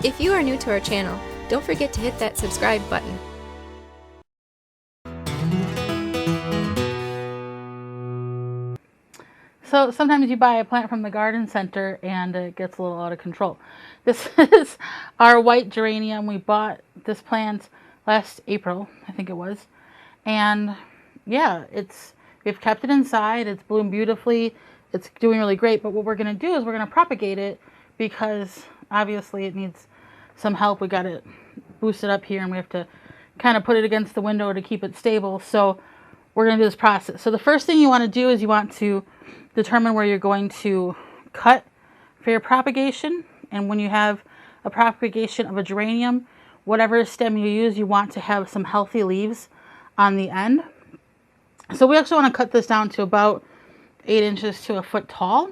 If you are new to our channel, don't forget to hit that subscribe button. So sometimes you buy a plant from the garden center and it gets a little out of control. This is our white geranium. We bought this plant last April, I think it was. And yeah, we've kept it inside. It's bloomed beautifully. It's doing really great. But what we're going to do is we're going to propagate it because obviously it needs some help. We got it boosted up here and we have to kind of put it against the window to keep it stable. So we're going to do this process. So the first thing you want to do is you want to determine where you're going to cut for your propagation. And when you have a propagation of a geranium, whatever stem you use, you want to have some healthy leaves on the end. So we actually want to cut this down to about 8 inches to a foot tall.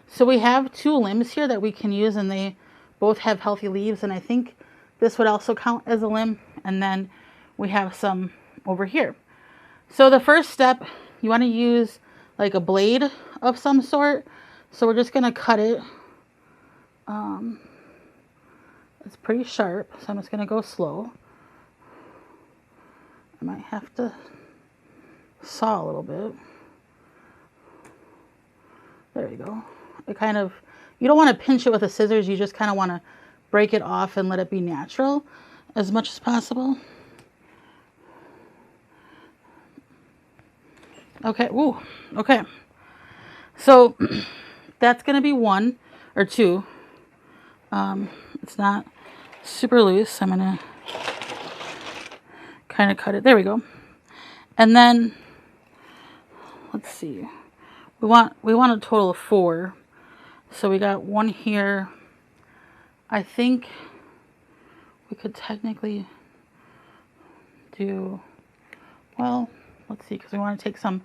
So we have 2 limbs here that we can use and they both have healthy leaves. And I think this would also count as a limb. And then we have some over here. So the first step, you want to use like a blade of some sort. So we're just going to cut it. It's pretty sharp, so I'm just going to go slow. I might have to saw a little bit. There you go. It kind of, you don't want to pinch it with the scissors. You just kind of want to break it off and let it be natural as much as possible. Okay, ooh, okay. So that's going to be 1 or 2. It's not super loose. I'm going to kind of cut it. There we go. And then, let's see. We want a total of 4. So we got 1 here. I think we could technically do, well, let's see, because we want to take some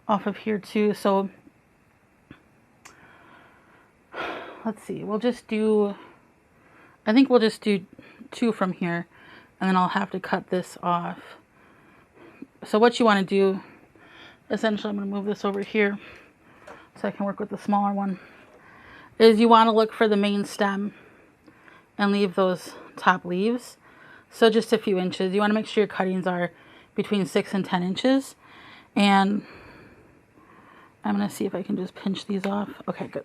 off of here too. So let's see, we'll just do, I think we'll just do 2 from here and then I'll have to cut this off. So what you want to do, essentially, I'm going to move this over here so I can work with the smaller one, is you want to look for the main stem and leave those top leaves. So just a few inches. You want to make sure your cuttings are between 6 and 10 inches. And I'm going to see if I can just pinch these off. Okay, good.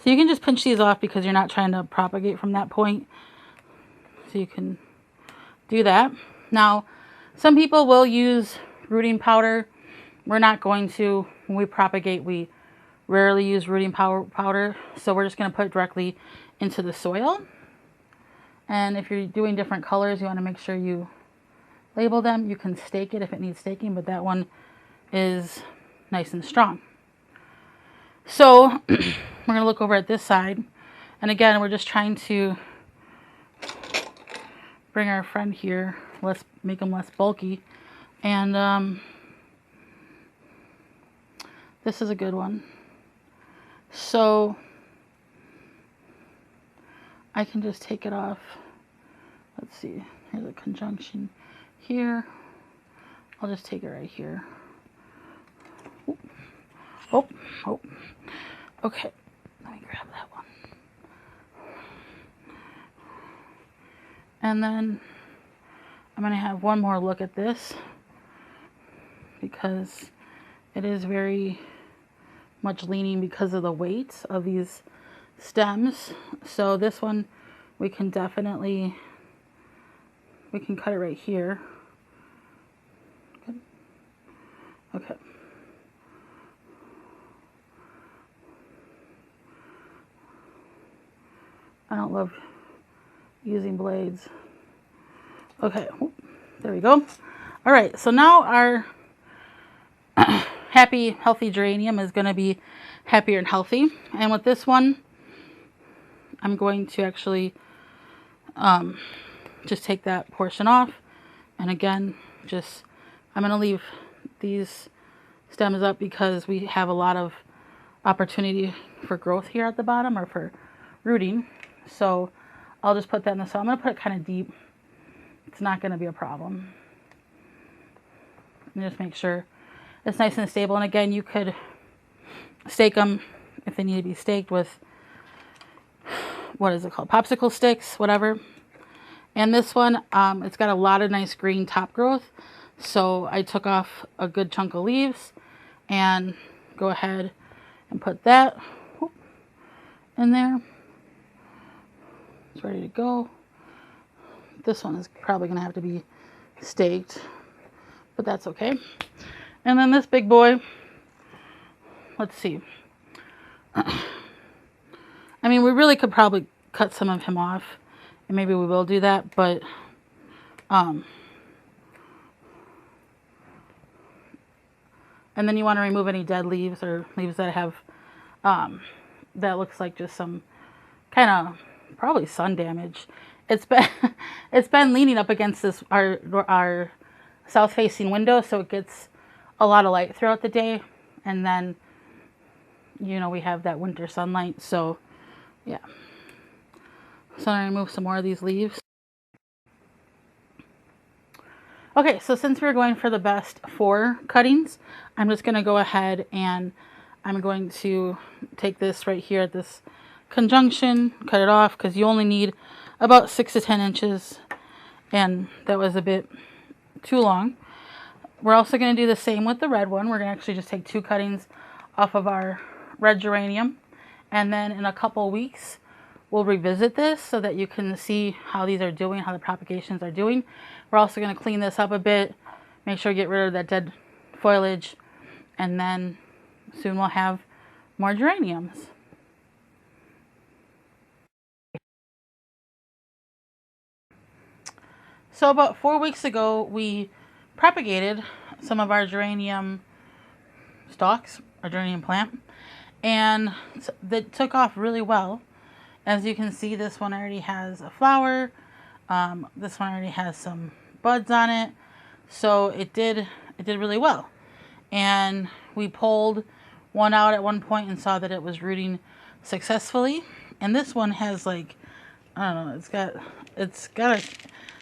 So you can just pinch these off because you're not trying to propagate from that point. So you can do that. Now, some people will use rooting powder. We're not going to. When we propagate, we rarely use rooting powder. So we're just going to put it directly into the soil. And if you're doing different colors, you want to make sure you label them. You can stake it if it needs staking, but that one is nice and strong. So we're going to look over at this side. And again, we're just trying to bring our friend here, make him less bulky. And this is a good one. So I can just take it off. Let's see, here's a conjunction here. I'll just take it right here. Oh, oh. Okay, let me grab that one. And then I'm going to have one more look at this because it is very much leaning because of the weight of these stems. So this one we can definitely, we can cut it right here. Good. Okay. I don't love using blades. Okay, there we go. All right, so now our happy, healthy geranium is going to be happier and healthy. And with this one, I'm going to actually just take that portion off. And again, I'm going to leave these stems up because we have a lot of opportunity for growth here at the bottom, or for rooting. So I'll just put that in the soil. I'm going to put it kind of deep. It's not going to be a problem. And just make sure it's nice and stable. And again, you could stake them if they need to be staked with what is it called? Popsicle sticks, whatever. And this one, it's got a lot of nice green top growth. So I took off a good chunk of leaves and go ahead and put that in there. It's ready to go. This one is probably going to have to be staked, but that's okay. And then this big boy, let's see. I mean, we really could probably cut some of him off, and maybe we will do that, but and then you want to remove any dead leaves or leaves that have that looks like just some kind of probably sun damage. It's been leaning up against this our south facing window, so it gets a lot of light throughout the day, and then you know we have that winter sunlight. So yeah, so I'm gonna remove some more of these leaves. Okay, so since we're going for the best 4 cuttings, I'm just gonna go ahead and I'm going to take this right here at this conjunction, cut it off, because you only need about 6 to 10 inches, and that was a bit too long. We're also going to do the same with the red one. We're going to actually just take 2 cuttings off of our red geranium, and then in a couple weeks we'll revisit this so that you can see how these are doing, how the propagations are doing. We're also going to clean this up a bit, make sure you get rid of that dead foliage, and then soon we'll have more geraniums. So about 4 weeks ago, we propagated some of our geranium stalks, our geranium plant, and that took off really well. As you can see, this one already has a flower. This one already has some buds on it. So it did really well. And we pulled one out at one point and saw that it was rooting successfully. And this one has like, I don't know, it's got a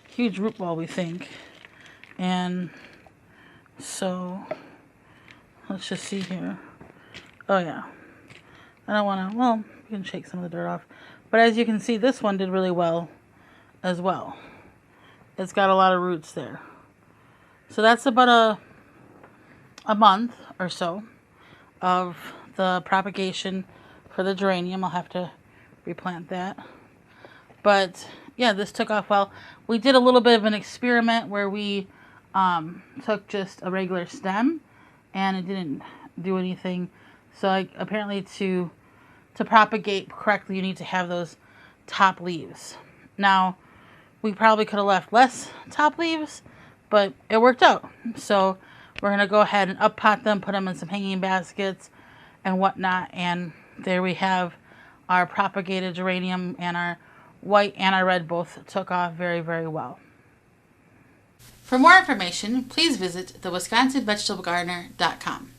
huge root ball, we think. And so let's just see here. Oh yeah, I don't want to, well, you can shake some of the dirt off, but as you can see, this one did really well as well. It's got a lot of roots there. So that's about a month or so of the propagation for the geranium. I'll have to replant that, but yeah, this took off well. We did a little bit of an experiment where we took just a regular stem and it didn't do anything. So apparently to propagate correctly, you need to have those top leaves. Now, we probably could have left less top leaves, but it worked out. So we're going to go ahead and up pot them, put them in some hanging baskets and whatnot. And there we have our propagated geranium, and our white and our red both took off very, very well. For more information, please visit thewisconsinvegetablegardener.com.